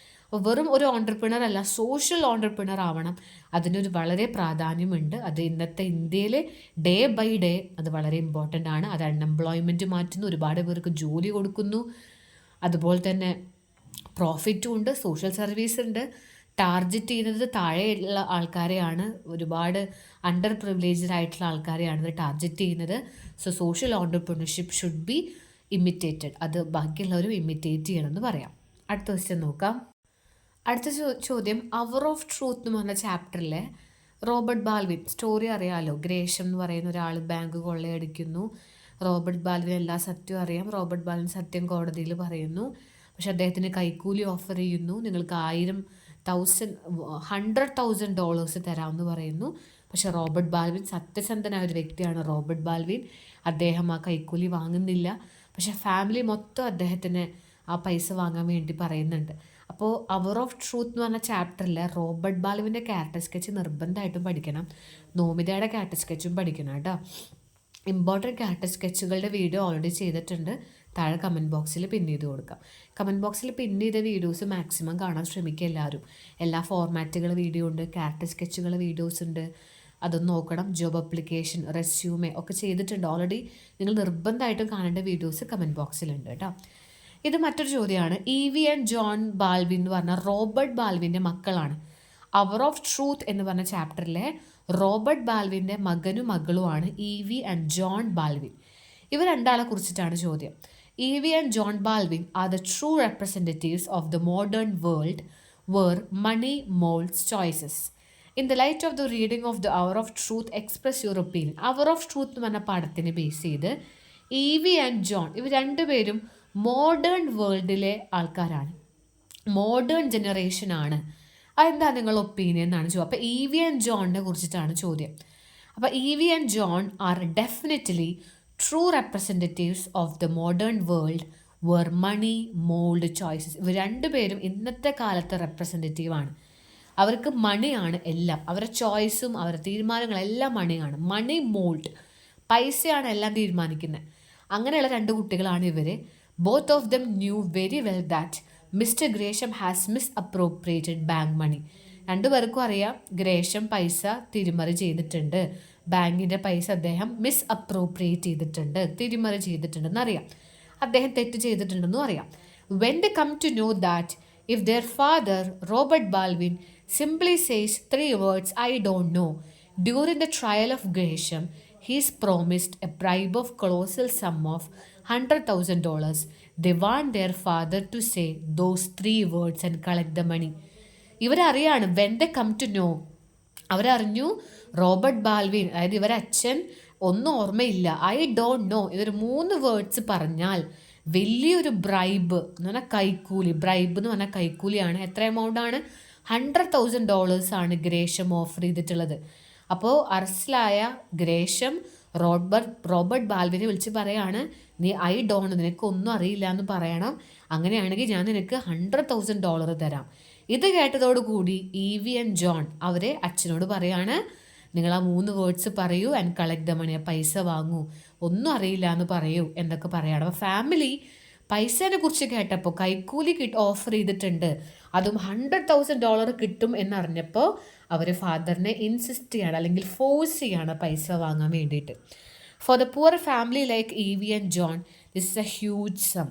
അപ്പോൾ വെറും ഒരു ഓൺടർപ്രണർ അല്ല, സോഷ്യൽ ഓൺടർപ്രണർ ആവണം. അതിനൊരു വളരെ പ്രാധാന്യമുണ്ട്. അത് ഇന്നത്തെ ഇന്ത്യയിൽ ഡേ ബൈ ഡേ അത് വളരെ ഇമ്പോർട്ടൻ്റ് ആണ്. അത് അൺഎംപ്ലോയ്മെൻറ്റ് മാറ്റുന്നു, ഒരുപാട് പേർക്ക് ജോലി കൊടുക്കുന്നു, അതുപോലെ തന്നെ പ്രോഫിറ്റും ഉണ്ട്, സോഷ്യൽ സർവീസ് ഉണ്ട്. ടാർഗറ്റ് ചെയ്യുന്നത് താഴെയുള്ള ആൾക്കാരെയാണ്, ഒരുപാട് അണ്ടർ പ്രിവിലേജ്ഡ് ആയിട്ടുള്ള ആൾക്കാരെയാണ് ഇത് ടാർഗറ്റ് ചെയ്യുന്നത്. So social entrepreneurship should be imitated. അത് ബാക്കിയുള്ളവരും ഇമിറ്റേറ്റ് ചെയ്യണമെന്ന് പറയാം. അടുത്ത ക്വസ്റ്റ്യൻ നോക്കാം. അടുത്ത ചോദ്യം, അവർ ഓഫ് ട്രൂത്ത് എന്ന് പറഞ്ഞ ചാപ്റ്ററിലെ റോബർട്ട് ബാൽവിൻ സ്റ്റോറി അറിയാമല്ലോ. ഗ്രേഷം എന്ന് പറയുന്ന ഒരാൾ ബാങ്ക് കൊള്ളയടിക്കുന്നു, റോബർട്ട് ബാൽവിന് എല്ലാ സത്യവും അറിയാം. റോബർട്ട് ബാൽവിൻ സത്യം കോടതിയിൽ പറയുന്നു. പക്ഷെ അദ്ദേഹത്തിന് കൈക്കൂലി ഓഫർ ചെയ്യുന്നു. നിങ്ങൾക്ക് $100,000 തരാമെന്ന് പറയുന്നു. പക്ഷെ റോബർട്ട് ബാൽവിൻ സത്യസന്ധനായ ഒരു വ്യക്തിയാണ്. റോബർട്ട് ബാൽവിൻ അദ്ദേഹം ആ കൈക്കൂലി വാങ്ങുന്നില്ല. പക്ഷെ ഫാമിലി മൊത്തം അദ്ദേഹത്തിന് ആ പൈസ വാങ്ങാൻ വേണ്ടി പറയുന്നുണ്ട്. അപ്പോൾ അവർ ഓഫ് ട്രൂത്ത് എന്ന് പറഞ്ഞ ചാപ്റ്ററിൽ റോബർട്ട് ബാൽവിൻ്റെ ക്യാരക്ടർ സ്കെച്ച് നിർബന്ധമായിട്ടും പഠിക്കണം. നോമിതയുടെ ക്യാരക്ടർ സ്കെച്ചും പഠിക്കണം കേട്ടോ. ഇമ്പോർട്ടൻറ്റ് ക്യാരക്ടർ സ്കെച്ചുകളുടെ വീഡിയോ ഓൾറെഡി ചെയ്തിട്ടുണ്ട്. താഴെ കമൻറ്റ് ബോക്സിൽ പിൻ ചെയ്ത് കൊടുക്കാം. കമൻറ്റ് ബോക്സിൽ പിൻ ചെയ്ത വീഡിയോസ് മാക്സിമം കാണാൻ ശ്രമിക്കുക എല്ലാവരും. എല്ലാ ഫോർമാറ്റുകൾ വീഡിയോ ഉണ്ട്, ക്യാരക്ടർ സ്കെച്ചുകൾ വീഡിയോസ് ഉണ്ട്, അതൊന്ന് നോക്കണം. ജോബ് അപ്ലിക്കേഷൻ, റെസ്യൂമെ ഒക്കെ ചെയ്തിട്ടുണ്ട് ഓൾറെഡി. നിങ്ങൾ നിർബന്ധമായിട്ടും കാണേണ്ട വീഡിയോസ് കമൻറ്റ് ബോക്സിലുണ്ട് കേട്ടോ. ഇത് മറ്റൊരു ചോദ്യമാണ്. ഇ.വി. ആൻഡ് ജോൺ ബാൽവിൻ എന്ന് പറഞ്ഞ റോബർട്ട് ബാൽവിൻ്റെ മക്കളാണ്. അവർ ഓഫ് ട്രൂത്ത് എന്ന് പറഞ്ഞ ചാപ്റ്ററിലെ റോബർട്ട് ബാൽവിൻ്റെ മകനും മകളുമാണ് ഇ.വി. And John Baldwin. ഇവർ രണ്ടാളെ കുറിച്ചിട്ടാണ് ചോദ്യം. Evie. And John Baldwin are the true representatives of the modern world where money moulds choices. In the light of the reading of the hour of truth express your opinion. Hour of truth എന്ന് പറഞ്ഞ പാഠത്തിനെ base ചെയ്ത് ഇ.വി. And John ഇവർ രണ്ടുപേരും modern വേൾഡിലെ ആൾക്കാരാണ്, modern ജനറേഷനാണ്. അതെന്താ നിങ്ങളുടെ opinion എന്നാണ് ചോദ്യം. അപ്പോൾ ഇ.വി. ആൻഡ് ജോണിനെ കുറിച്ചിട്ടാണ് ചോദ്യം. അപ്പോൾ Evie. And John are definitely true representatives of the modern world where money mould choices. ഇവർ രണ്ടുപേരും ഇന്നത്തെ കാലത്തെ റെപ്രസെൻറ്റേറ്റീവാണ്. അവർക്ക് മണിയാണ് എല്ലാം, അവരുടെ ചോയ്സും അവരുടെ തീരുമാനങ്ങളെല്ലാം മണിയാണ്. മണി മോൾഡ്, പൈസയാണ് എല്ലാം തീരുമാനിക്കുന്നത്. അങ്ങനെയുള്ള രണ്ട് കുട്ടികളാണ് ഇവർ. Both of them knew very well that Mister Gresham has misappropriated bank money. രണ്ടുപേർക്കും അറിയാം ഗ്രേഷം പൈസ തിരിമറി ചെയ്തിട്ടുണ്ട്, ബാങ്കിൻ്റെ പൈസ അദ്ദേഹം മിസ്അപ്രോപ്രിയേറ്റ് ചെയ്തിട്ടുണ്ട്, തിരിമറി ചെയ്തിട്ടുണ്ടെന്ന് അറിയാം, അദ്ദേഹം തെറ്റ് ചെയ്തിട്ടുണ്ടെന്നും അറിയാം. When they come to know that if their father Robert Baldwin simply says 3 words, I don't know, during the trial of Gresham, he is promised a bribe of colossal sum of $100,000. They want their father to say those 3 words and collect the money. ഇവരറിയാണ് when they come to know, അവരറിഞ്ഞു Robert Baldwin, അതായത് ഇവരെ അച്ഛൻ ഒന്നും ഓർമ്മയില്ല, I don't know, ഇവർ 3 words പറഞ്ഞാൽ വലിയൊരു ബ്രൈബ് എന്ന് പറഞ്ഞാൽ കൈക്കൂലി, ബ്രൈബ് എന്ന് പറഞ്ഞാൽ കൈക്കൂലിയാണ്. എത്ര എമൗണ്ടാണ്? $100,000 ആണ് ഗ്രേഷം ഓഫർ ചെയ്തിട്ടുള്ളത്. അപ്പോൾ അറസ്റ്റിലായ ഗ്രേഷം റോബർട്ട് ബാൽവിനെ വിളിച്ച് പറയാണ്, നീ ഐ ഡോണ്ട്, നിനക്കൊന്നും അറിയില്ല എന്ന് പറയണം, അങ്ങനെയാണെങ്കിൽ ഞാൻ നിനക്ക് $100,000 തരാം. ഇത് കേട്ടതോടുകൂടി ഇ.വി. ആൻഡ് ജോൺ അവരെ അച്ഛനോട് പറയാണ്, നിങ്ങൾ ആ 3 വേർഡ്സ് പറയൂ ആൻഡ് കളക്ട് ദ മണി, പൈസ വാങ്ങൂ, ഒന്നും അറിയില്ല എന്ന് പറയൂ എന്നൊക്കെ പറയണം. അപ്പോൾ ഫാമിലി പൈസേനെ കുറിച്ച് കേട്ടപ്പോൾ കൈക്കൂലി ഓഫർ ചെയ്തിട്ടുണ്ട്, അതും $100,000 കിട്ടും എന്നറിഞ്ഞപ്പോൾ അവർ ഫാദറിനെ ഇൻസിസ്റ്റ് ചെയ്യാണ്, അല്ലെങ്കിൽ ഫോഴ്സ് ചെയ്യാണ് പൈസ വാങ്ങാൻ വേണ്ടിയിട്ട്. For the poor family like Evie. And John this is a huge sum.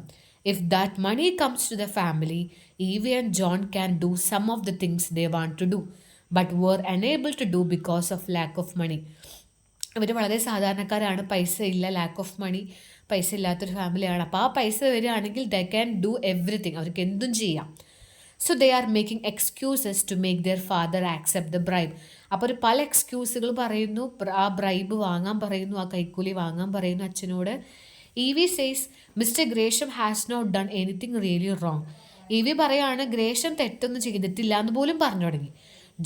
If that money comes to the family, Evie. And John can do some of the things they want to do but were unable to do because of lack of money. ഇവർ വളരെ സാധാരണക്കാരാണ്, പൈസ ഇല്ല, lack of money, പൈസ ഇല്ലാത്തൊരു ഫാമിലിയാണ്. അപ്പോൾ ആ പൈസ വരികയാണെങ്കിൽ ദേ ക്യാൻ ഡു എവറിത്തിങ്, അവർക്ക് എന്തും ചെയ്യാം. So they are making excuses to make their father accept the bribe. അപ്പോൾ ഒരു പല എക്സ്ക്യൂസുകൾ പറയുന്നു, ആ ബ്രൈബ് വാങ്ങാൻ പറയുന്നു, ആ കൈക്കൂലി വാങ്ങാൻ പറയുന്നു അച്ഛനോട്. Evie. Says Mister Gresham has not done anything really wrong. Evie. പറയാണ് ഗ്രേഷം തെറ്റൊന്നും ചെയ്തിട്ടില്ല എന്ന് പോലും പറഞ്ഞു തുടങ്ങി.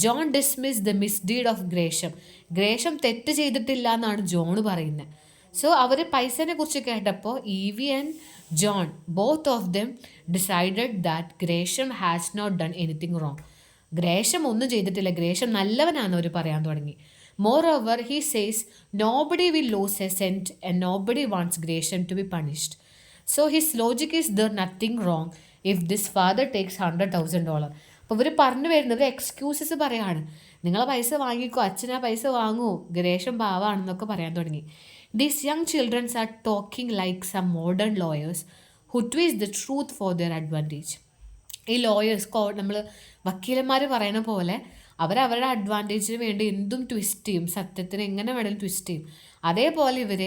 John dismiss the misdeed of Gresham. Gresham തെറ്റ് ചെയ്തിട്ടില്ല എന്നാണ് ജോൺ പറയുന്നത്. സോ അവർ പൈസനെ കുറിച്ച് കേട്ടപ്പോൾ E V. And John both of them decided that Gresham has not done anything wrong. Gresham ഒന്നും ചെയ്തിട്ടില്ല, ഗ്രേഷം നല്ലവനാണെന്ന് അവർ പറയാൻ തുടങ്ങി. Moreover he says nobody will lose a cent and nobody wants Gresham to be punished. So his logic is there nothing wrong if this father takes $100,000. അപ്പോൾ ഇവർ പറഞ്ഞു വരുന്നത് എക്സ്ക്യൂസസ് പറയാണ്, നിങ്ങളെ പൈസ വാങ്ങിക്കോ, അച്ഛനാ പൈസ വാങ്ങൂ, ഗ്രേഷം പാവാണെന്നൊക്കെ പറയാൻ തുടങ്ങി. These young childrens are talking like some modern lawyers who twist the truth for their advantage. ഈ ലോയേഴ്സ്, നമ്മൾ വക്കീലന്മാർ പറയുന്ന പോലെ അവരവരുടെ അഡ്വാൻറ്റേജിന് വേണ്ടി എന്തും ട്വിസ്റ്റ് ചെയ്യും, സത്യത്തിന് എങ്ങനെ വേണമെങ്കിലും ട്വിസ്റ്റ് ചെയ്യും. അതേപോലെ ഇവർ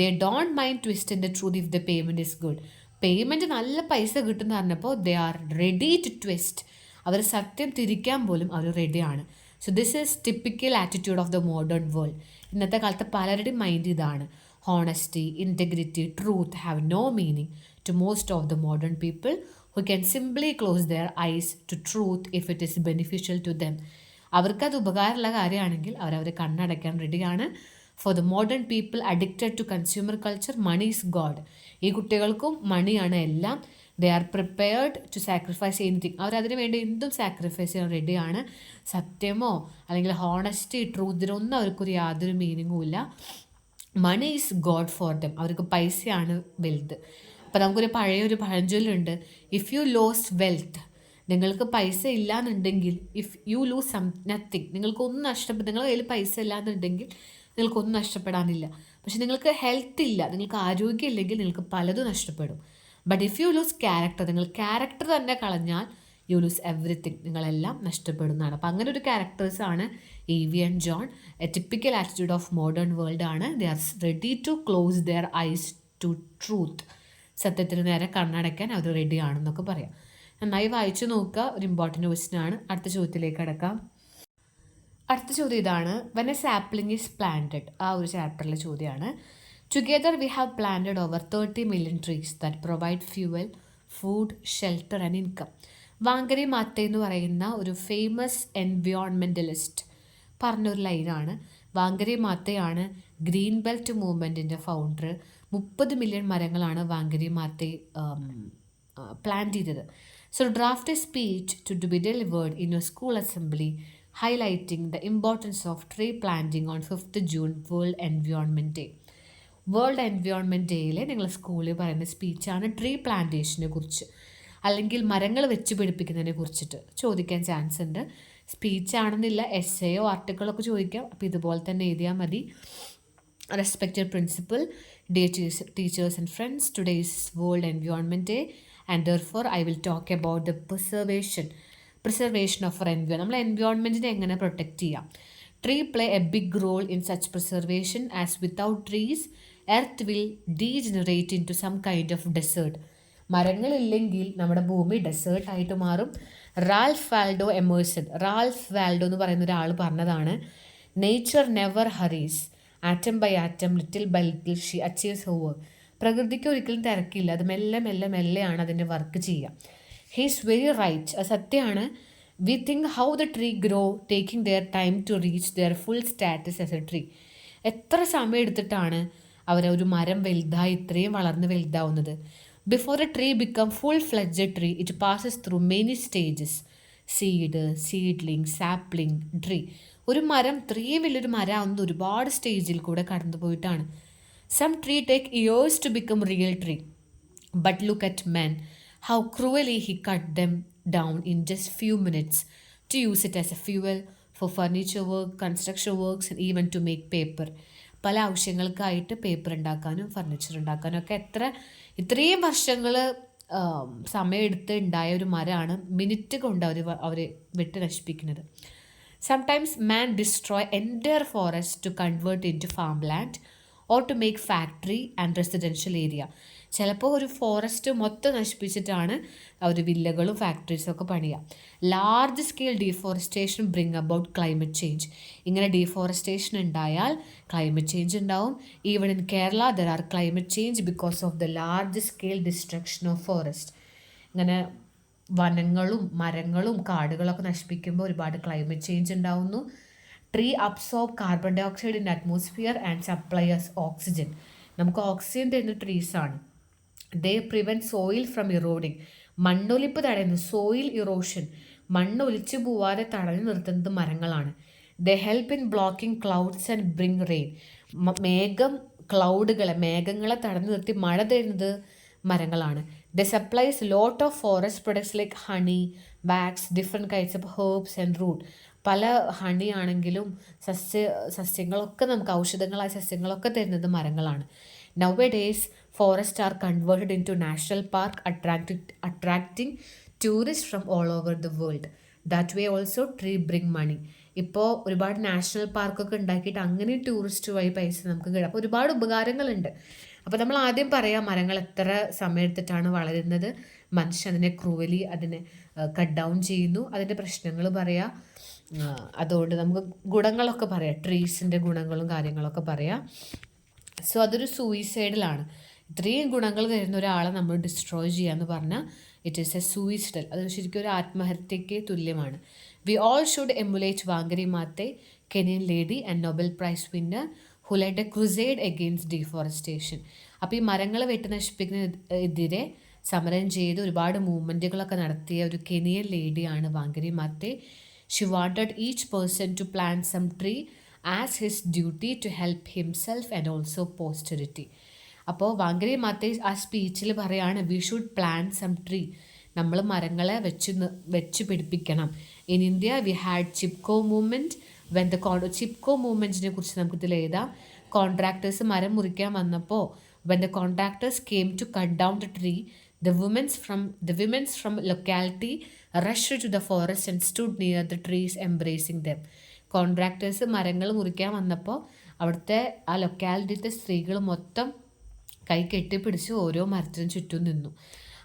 they don't mind twist in the truth if the payment is good. Payment നല്ല പൈസ കിട്ടുമെന്ന് പറഞ്ഞപ്പോൾ they are ready to twist. അവർ സത്യം തിരിക്കാൻ പോലും അവർ റെഡിയാണ്. So this is typical attitude of the modern world. ഇന്നത്തെ കാലത്ത് പലരുടെയും മൈൻഡ് ഇതാണ്. Honesty, integrity, truth have no meaning to most of the modern people who can simply close their eyes to truth if it is beneficial to them. അവർക്കത് ഉപകാരമുള്ള കാര്യമാണെങ്കിൽ അവർ കണ്ണടയ്ക്കാൻ റെഡിയാണ്. For the modern people addicted to consumer culture, money is god. ഈ കുട്ടികൾക്കും മണിയാണ് എല്ലാം. They are prepared to sacrifice anything. അവരതിനു വേണ്ടി എന്തും സാക്രിഫൈസ് ചെയ്യാൻ റെഡിയാണ്. സത്യമോ അല്ലെങ്കിൽ ഹോണസ്റ്റി, ട്രൂത്തിനൊന്നും അവർക്കൊരു യാതൊരു മീനിങ്ങും ഇല്ല. Money is god for them. അവർക്ക് പൈസയാണ് വലുത്. അപ്പോൾ നമുക്കൊരു പഴയൊരു പഴഞ്ചൊല്ലുണ്ട്, ഇഫ് യു ലോസ്റ്റ് വെൽത്ത്, നിങ്ങൾക്ക് പൈസ ഇല്ലാന്നുണ്ടെങ്കിൽ, ഇഫ് യു ലൂസ് നത്തിങ്, നിങ്ങൾക്കൊന്നും നഷ്ടപ്പെട്ടു, നിങ്ങളുടെ കയ്യിൽ പൈസ ഇല്ലാന്നുണ്ടെങ്കിൽ നിങ്ങൾക്കൊന്നും നഷ്ടപ്പെടാനില്ല. പക്ഷെ നിങ്ങൾക്ക് ഹെൽത്ത് ഇല്ല, നിങ്ങൾക്ക് ആരോഗ്യം ഇല്ലെങ്കിൽ നിങ്ങൾക്ക് പലതും നഷ്ടപ്പെടും. But if you lose character, നിങ്ങൾ ക്യാരക്ടർ തന്നെ കളഞ്ഞാൽ യു ലൂസ് എവറിത്തിങ്, നിങ്ങളെല്ലാം നഷ്ടപ്പെടുന്നതാണ്. അപ്പം അങ്ങനെ ഒരു ക്യാരക്ടേഴ്സാണ് E V and John. A typical attitude of modern world ആണ്. They are ready to close their eyes to truth. സത്യത്തിന് നേരെ കണ്ണടയ്ക്കാൻ അവർ റെഡിയാണെന്നൊക്കെ പറയാം. നന്നായി വായിച്ചു നോക്കുക. ഒരു ഇമ്പോർട്ടൻറ്റ് ക്വസ്റ്റ്യൻ ആണ്. അടുത്ത ചോദ്യത്തിലേക്ക് കടക്കാം. അടുത്ത ചോദ്യം ഇതാണ്, when a sapling is planted. ആ ഒരു ചാപ്റ്ററിലെ ചോദ്യമാണ്. Together we have planted over 30 million trees that provide fuel, food, shelter and income. Wangari Maathai എന്ന് പറയുന്ന ഒരു ഫേമസ് എൻവയോൺമെൻ്റലിസ്റ്റ് പറഞ്ഞൊരു ലൈനാണ്. വാങ്കരി മാത്തയാണ് ഗ്രീൻ ബെൽറ്റ് മൂവ്മെൻറ്റിൻ്റെ ഫൗണ്ടർ. 30 million മരങ്ങളാണ് വാങ്കരി മാത്തേ പ്ലാൻ ചെയ്തത്. So draft a speech to be delivered in a school assembly highlighting the importance of tree planting on 5th June, World Environment Day. World environment ഡേയിലെ നിങ്ങൾ സ്കൂളിൽ പറയുന്ന സ്പീച്ചാണ് tree പ്ലാന്റേഷനെ കുറിച്ച്, അല്ലെങ്കിൽ മരങ്ങൾ വെച്ച് പിടിപ്പിക്കുന്നതിനെ കുറിച്ചിട്ട് ചോദിക്കാൻ ചാൻസ് ഉണ്ട്. സ്പീച്ചാണെന്നില്ല, എസ്സേയോ ആർട്ടിക്കിളോ ഒക്കെ ചോദിക്കാം. അപ്പോൾ ഇതുപോലെ തന്നെ എഴുതിയാൽ മതി. Respected principal, dear teachers and friends, today is World Environment Day and therefore I will talk about the preservation of our environment. നമ്മൾ എൻവയോൺമെൻറ്റിനെ എങ്ങനെ പ്രൊട്ടക്റ്റ് ചെയ്യാം. Tree play a big role in such preservation as without trees earth will degenerate into some kind of desert. മരങ്ങളില്ലെങ്കിൽ നമ്മുടെ ഭൂമി ഡെസേർട്ടായിട്ട് മാറും. Ralph വാൽഡോ എന്ന് പറയുന്ന ഒരാൾ പറഞ്ഞതാണ്, nature never hurries, atom by atom, little by little she achieves her work. പ്രകൃതിക്ക് ഒരിക്കലും തിരക്കില്ല, അത് മെല്ലെ മെല്ലെ മെല്ലെയാണ് അതിൻ്റെ വർക്ക് ചെയ്യുക. ഹീസ് വെരി റൈറ്റ്, അത് സത്യമാണ്. We think how the tree grow taking their time to reach their full status as a tree. എത്ര സമയം എടുത്തിട്ടാണ് അവരൊരു മരം വലുതായി ഇത്രയും വളർന്ന് വലുതാവുന്നത്. Before a tree become full fledged tree it passes through many stages, seed, seedling, sapling, tree. ഒരു മരം ഇത്രയും വലിയൊരു മരം ആവുന്നത് ഒരുപാട് സ്റ്റേജിൽ കൂടെ കടന്നു പോയിട്ടാണ്. Some tree take years to become real tree, but look at men, how cruelly he cut them down in just few minutes to use it as a fuel for furniture work, construction works and even to make paper. പല ആവശ്യങ്ങൾക്കായിട്ട് paper ഉണ്ടാക്കാനും furniture ഉണ്ടാക്കാനും ഒക്കെ ഇത്രയും വർഷങ്ങൾ സമയമെടുത്ത് ഉണ്ടായ ഒരു മരമാണ് മിനിറ്റ് കൊണ്ട് അവർ വെട്ടി നശിപ്പിക്കുന്നത്. Sometimes man destroy entire forest to convert into farmland or to make factory and residential area. ചിലപ്പോൾ ഒരു ഫോറസ്റ്റ് മൊത്തം നശിപ്പിച്ചിട്ടാണ് അവർ വില്ലകളും ഫാക്ടറീസും ഒക്കെ പണിയുക. Large scale deforestation bring about climate change. ഇങ്ങനെ ഡീഫോറസ്റ്റേഷൻ ഉണ്ടായാൽ ക്ലൈമറ്റ് ചേഞ്ച് ഉണ്ടാവും. Even in Kerala there are climate change because of the large scale destruction of forest. ഇങ്ങനെ വനങ്ങളും മരങ്ങളും കാടുകളൊക്കെ നശിപ്പിക്കുമ്പോൾ ഒരുപാട് ക്ലൈമറ്റ് ചേഞ്ച് ഉണ്ടാവുന്നു. Tree absorb carbon dioxide in atmosphere and supplies oxygen. നമുക്ക് ഓക്സിജൻ തരുന്ന ട്രീസാണ്. They prevent soil from eroding. മണ്ണൊലിപ്പ് തടയുന്നു, സോയിൽ ഇറോഷൻ. മണ്ണൊലിച്ചു പോവാതെ തടഞ്ഞു നിർത്തുന്നത് മരങ്ങളാണ്. ദേ help in blocking clouds and bring rain. മേഘങ്ങളെ തടഞ്ഞു നിർത്തി മഴ തരുന്നത് മരങ്ങളാണ്. They supplies lot of forest products like honey, wax, different kinds of herbs and root. പല ഹണി ആണെങ്കിലും സസ്യങ്ങളൊക്കെ നമുക്ക് ഔഷധങ്ങളായ സസ്യങ്ങളൊക്കെ തരുന്നത് മരങ്ങളാണ്. Nowadays forest are converted into national park, attracting tourist from all over the world. That way also tree bring money. ഇപ്പോൾ ഒരുപാട് നാഷണൽ പാർക്കൊക്കെ ഉണ്ടാക്കിയിട്ട് അങ്ങനെ ടൂറിസ്റ്റ് വഴി പൈസ നമുക്ക് കിട്ടും. അപ്പോൾ ഒരുപാട് ഉപകാരങ്ങളുണ്ട്. അപ്പോൾ നമ്മൾ ആദ്യം പറയാം മരങ്ങൾ എത്ര സമയം എടുത്തിട്ടാണ് വളരുന്നത്, മനുഷ്യൻ അതിനെ ക്രൂവലി അതിനെ കട്ട് ഡൗൺ ചെയ്യുന്നു, അതിൻ്റെ പ്രശ്നങ്ങൾ പറയാം. അതുകൊണ്ട് നമുക്ക് ഗുണങ്ങളൊക്കെ പറയാം, ട്രീസിൻ്റെ ഗുണങ്ങളും കാര്യങ്ങളൊക്കെ പറയാം. സോ അതൊരു സൂയിസൈഡിലാണ്. ഇത്രയും ഗുണങ്ങൾ തരുന്ന ഒരാളെ നമ്മൾ ഡിസ്ട്രോയ് ചെയ്യുക എന്ന് പറഞ്ഞാൽ ഇറ്റ് ഈസ് എ സൂയിസൈഡൽ. അത് ശരിക്കും ഒരു ആത്മഹത്യയ്ക്ക് തുല്യമാണ്. We all should emulate Wangari Maathai, Kenyan lady and Nobel prize winner who led a crusade against deforestation. അപ്പോൾ ഈ മരങ്ങൾ വെട്ടി നശിപ്പിക്കുന്നതിനെതിരെ സമരം ചെയ്ത് ഒരുപാട് മൂവ്മെൻറ്റുകളൊക്കെ നടത്തിയ ഒരു കെനിയൻ ലേഡിയാണ് Wangari Maathai. She wanted each person to plant some tree as his duty to help himself and also posterity. അപ്പോൾ വാങ്കരി മാത്തെ ആ സ്പീച്ചിൽ പറയാണ് we should plant some tree. നമ്മൾ മരങ്ങളെ വെച്ച് പിടിപ്പിക്കണം. In India we had Chipko movement. When the Chipko മൂവ്മെൻറ്റിനെ കുറിച്ച് നമുക്കിതിൽ എഴുതാം. കോൺട്രാക്ടേഴ്സ് മരം മുറിക്കാൻ വന്നപ്പോൾ when the contractors came to cut down the tree, the women's from locality rushed to the forest and stood near the trees embracing them. Contractors മരങ്ങൾ മുറിക്കാൻ വന്നപ്പോൾ അവിടുത്തെ ആ ലൊക്കാലിറ്റിയിലത്തെ സ്ത്രീകൾ മൊത്തം കൈ കെട്ടിപ്പിടിച്ച് ഓരോ മരത്തിനും ചുറ്റും നിന്നു.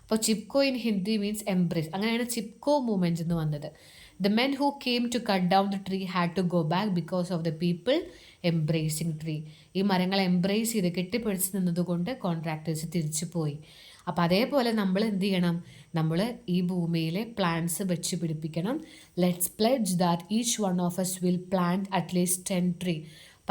അപ്പോൾ Chipko in Hindi means embrace. അങ്ങനെയാണ് ചിപ്കോ മൂവ്മെൻറ്റ് എന്ന് വന്നത്. The men who came to cut down the tree had to go back because of the people embracing tree. ഈ മരങ്ങൾ എംബ്രേസ് ചെയ്ത് കെട്ടിപ്പിടിച്ച് നിന്നതുകൊണ്ട് കോൺട്രാക്ടേഴ്സ് തിരിച്ചു പോയി. അപ്പോൾ അതേപോലെ നമ്മൾ എന്ത് ചെയ്യണം? നമ്മൾ ഈ ഭൂമിയിലെ പ്ലാന്റ്സ് വെച്ച് പിടിപ്പിക്കണം. Let's pledge that each one of us will plant at least 10 tree.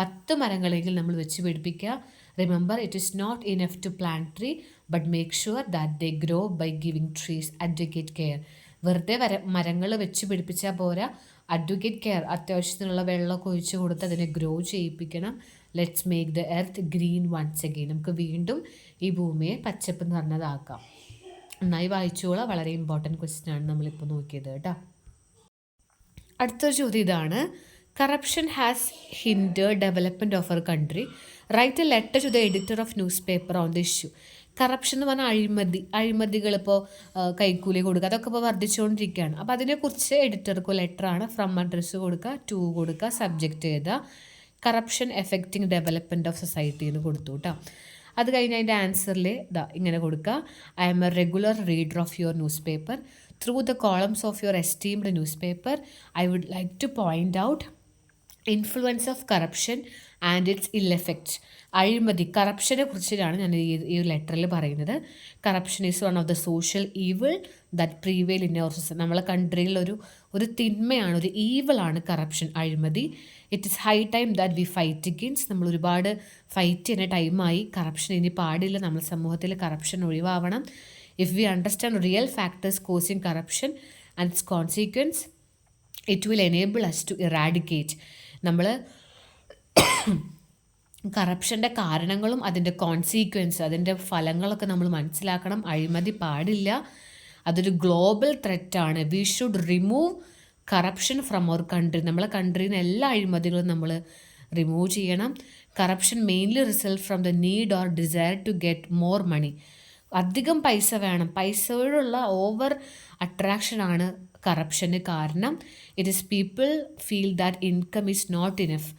10 മരങ്ങളെങ്കിലും നമ്മൾ വെച്ച് പിടിപ്പിക്കുക. Remember, it is not enough to plant tree but make sure that they grow by giving trees advocate care. വെറുതെ മരങ്ങൾ വെച്ച് പിടിപ്പിച്ചാൽ പോരാ, അഡ്വക്കേറ്റ് കെയർ, അത്യാവശ്യത്തിനുള്ള വെള്ളമൊക്കെ ഒഴിച്ച് കൊടുത്ത് അതിനെ ഗ്രോ ചെയ്യിപ്പിക്കണം. Let's make the earth green once again. നമുക്ക് വീണ്ടും ഈ ഭൂമിയെ പച്ചപ്പ് നിറഞ്ഞതാക്കാം. നന്നായി വായിച്ചോളാം. വളരെ ഇമ്പോർട്ടൻറ്റ് ക്വസ്റ്റ്യൻ ആണ് നമ്മളിപ്പോൾ നോക്കിയത് കേട്ടോ. അടുത്തൊരു ചോദ്യം ഇതാണ്. Corruption has hindered development of our country. Write a letter to the editor of newspaper on the issue. Corruption എന്ന് പറഞ്ഞാൽ അഴിമതികൾ, ഇപ്പോൾ കൈക്കൂലി കൊടുക്കുക, അതൊക്കെ ഇപ്പോൾ വർദ്ധിച്ചുകൊണ്ടിരിക്കുകയാണ്. അപ്പോൾ അതിനെക്കുറിച്ച് എഡിറ്റർക്ക് ലെറ്ററാണ്. ഫ്രം അഡ്രസ്സ് കൊടുക്കുക, ടു കൊടുക്കുക, സബ്ജക്റ്റ് ചെയ്താൽ corruption effecting development of society എന്ന് കൊടുത്തു കേട്ടോ. അത് കഴിഞ്ഞ് അതിൻ്റെ ആൻസറിൽ ഇങ്ങനെ കൊടുക്കുക. I am a regular reader of your newspaper. Through the columns of your esteemed newspaper I would like to point out influence of corruption and its ill effects. അഴിമതി, കറപ്ഷനെ കുറിച്ചിട്ടാണ് ഞാൻ ഈ ലെറ്ററിൽ പറയുന്നത്. Corruption is one of the social evil that prevail in our society. നമ്മളെ കൺട്രിയിൽ ഒരു തിന്മയാണ്, ഒരു ഈവിളാണ് കറപ്ഷൻ, അഴിമതി. It is high time that we fight against. നമ്മൾ ഒരുപാട് ഫൈറ്റ് ചെയ്യുന്ന ടൈമായി. കറപ്ഷൻ ഇനി പാടില്ല. നമ്മുടെ സമൂഹത്തിൽ കറപ്ഷൻ ഒഴിവാവണം. If we understand real factors causing corruption and its consequence it will enable us to eradicate. നമ്മൾ കറപ്ഷൻ്റെ കാരണങ്ങളും അതിൻ്റെ കോൺസിക്വൻസ്, അതിൻ്റെ ഫലങ്ങളൊക്കെ നമ്മൾ മനസ്സിലാക്കണം. അഴിമതി പാടില്ല, അതൊരു ഗ്ലോബൽ ത്രെറ്റാണ്. We should remove corruption from our country. നമ്മളെ കൺട്രിയിൽ നിന്ന് എല്ലാ അഴിമതികളും നമ്മൾ റിമൂവ് ചെയ്യണം. Corruption mainly result from the need or desire to get more money. അധികം പൈസ വേണം, പൈസയോടുള്ള ഓവർ അട്രാക്ഷനാണ് കറപ്ഷന് കാരണം. It is people feel that income is not enough.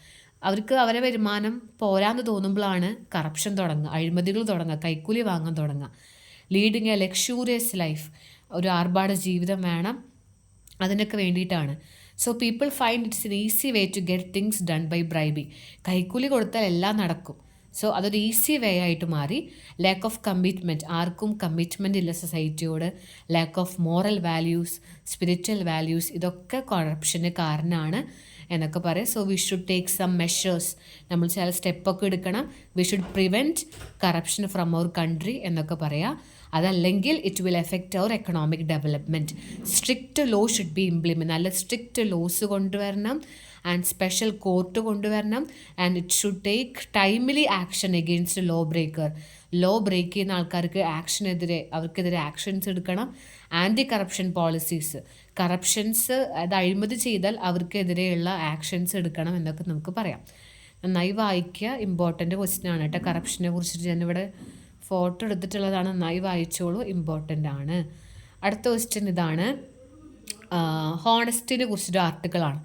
അവർക്ക് അവരെ വരുമാനം പോരാന്ന് തോന്നുമ്പോഴാണ് കറപ്ഷൻ തുടങ്ങുക, അഴിമതികൾ തുടങ്ങുക, കൈക്കൂലി വാങ്ങാൻ തുടങ്ങുക. ലീഡിങ് എ ലക്ഷൂറിയസ് ലൈഫ്, ഒരു ആർഭാട ജീവിതം വേണം, അതിനൊക്കെ വേണ്ടിയിട്ടാണ്. So people find it's an easy way to get things done by bribing. കൈക്കൂലി കൊടുത്താൽ എല്ലാം നടക്കും. സോ അതൊരു ഈസി വേ ആയിട്ട് മാറി. ലാക്ക് ഓഫ് കമ്മിറ്റ്മെൻറ്റ്, ആർക്കും കമ്മിറ്റ്മെൻ്റ് ഇല്ല സൊസൈറ്റിയോട്. Lack of moral values, spiritual values, ഇതൊക്കെ കറപ്ഷന് കാരണമാണ് എന്നൊക്കെ പറയാം. So we should take some measures. നമ്മൾ ചില സ്റ്റെപ്പൊക്കെ എടുക്കണം. We should prevent corruption from our country എന്നൊക്കെ പറയാം. അതല്ലെങ്കിൽ it will effect our economic development. Strict law should be implement. നല്ല സ്ട്രിക്റ്റ് ലോസ് കൊണ്ടുവരണം ആൻഡ് സ്പെഷ്യൽ കോർട്ട് കൊണ്ടുവരണം. And it should take timely action against law breaker. Law break ചെയ്യുന്ന ആൾക്കാർക്ക് അവർക്കെതിരെ actions എടുക്കണം. ആൻറ്റി കറപ്ഷൻ പോളിസീസ്, കറപ്ഷൻസ് അത് അഴിമതി ചെയ്താൽ അവർക്കെതിരെയുള്ള ആക്ഷൻസ് എടുക്കണം എന്നൊക്കെ നമുക്ക് പറയാം. നന്നായി വായിക്കുക. ഇമ്പോർട്ടൻ്റ് ക്വസ്റ്റ്യൻ ആണ് കേട്ടോ. കറപ്ഷനെ കുറിച്ചിട്ട് ഞാനിവിടെ ഫോട്ടോ എടുത്തിട്ടുള്ളതാണ്. നന്നായി വായിച്ചോളൂ, ഇമ്പോർട്ടൻ്റ് ആണ്. അടുത്ത ക്വസ്റ്റ്യൻ ഇതാണ്. ഹോണസ്റ്റിനെ കുറിച്ചൊരു ആർട്ടിക്കിളാണ്.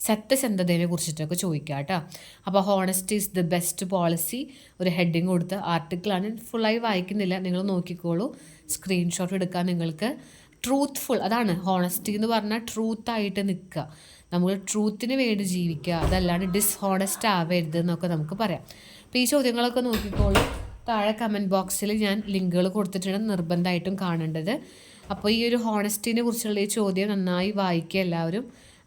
സത്യസന്ധതയെ കുറിച്ചിട്ടൊക്കെ ചോദിക്കുക കേട്ടോ. അപ്പോൾ honesty is the best policy, ഒരു ഹെഡിങ് കൊടുത്ത ആർട്ടിക്കിളാണ്. ഫുള്ളായി വായിക്കുന്നില്ല, നിങ്ങൾ നോക്കിക്കോളൂ, സ്ക്രീൻഷോട്ട് എടുക്കാൻ നിങ്ങൾക്ക്. ട്രൂത്ത്ഫുൾ, അതാണ് ഹോണസ്റ്റി എന്ന് പറഞ്ഞാൽ. ട്രൂത്തായിട്ട് നിൽക്കുക, നമ്മൾ ട്രൂത്തിന് വേണ്ടി ജീവിക്കുക, അതല്ലാണ്ട് ഡിസ്ഹോണസ്റ്റ് ആവരുത് എന്നൊക്കെ നമുക്ക് പറയാം. അപ്പോൾ ഈ ചോദ്യങ്ങളൊക്കെ നോക്കിക്കോളൂ. താഴെ കമൻറ്റ് ബോക്സിൽ ഞാൻ ലിങ്കുകൾ കൊടുത്തിട്ടുണ്ട്, നിർബന്ധമായിട്ടും കാണേണ്ടത്. അപ്പോൾ ഈ ഒരു ഹോണസ്റ്റിനെ കുറിച്ചുള്ള ഈ ചോദ്യം നന്നായി വായിക്കുക എല്ലാവരും.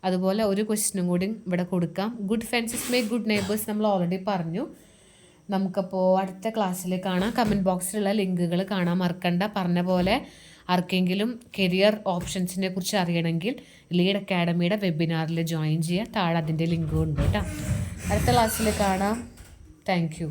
അതുപോലെ ഒരു ക്വസ്റ്റ്യനും കൂടി ഇവിടെ കൊടുക്കാം. Good friends make good neighbours നമ്മൾ ഓൾറെഡി പറഞ്ഞു. നമുക്കപ്പോൾ അടുത്ത ക്ലാസ്സിൽ കാണാം. കമൻറ്റ് ബോക്സിലുള്ള ലിങ്കുകൾ കാണാൻ മറക്കണ്ട. പറഞ്ഞ പോലെ ആർക്കെങ്കിലും കരിയർ ഓപ്ഷൻസിനെ കുറിച്ച് അറിയണമെങ്കിൽ ലീഡ് അക്കാഡമിയുടെ വെബിനാറിൽ ജോയിൻ ചെയ്യുക. താഴെ അതിൻ്റെ ലിങ്കും ഉണ്ട് കേട്ടോ. അടുത്ത ക്ലാസ്സിൽ കാണാം. Thank you.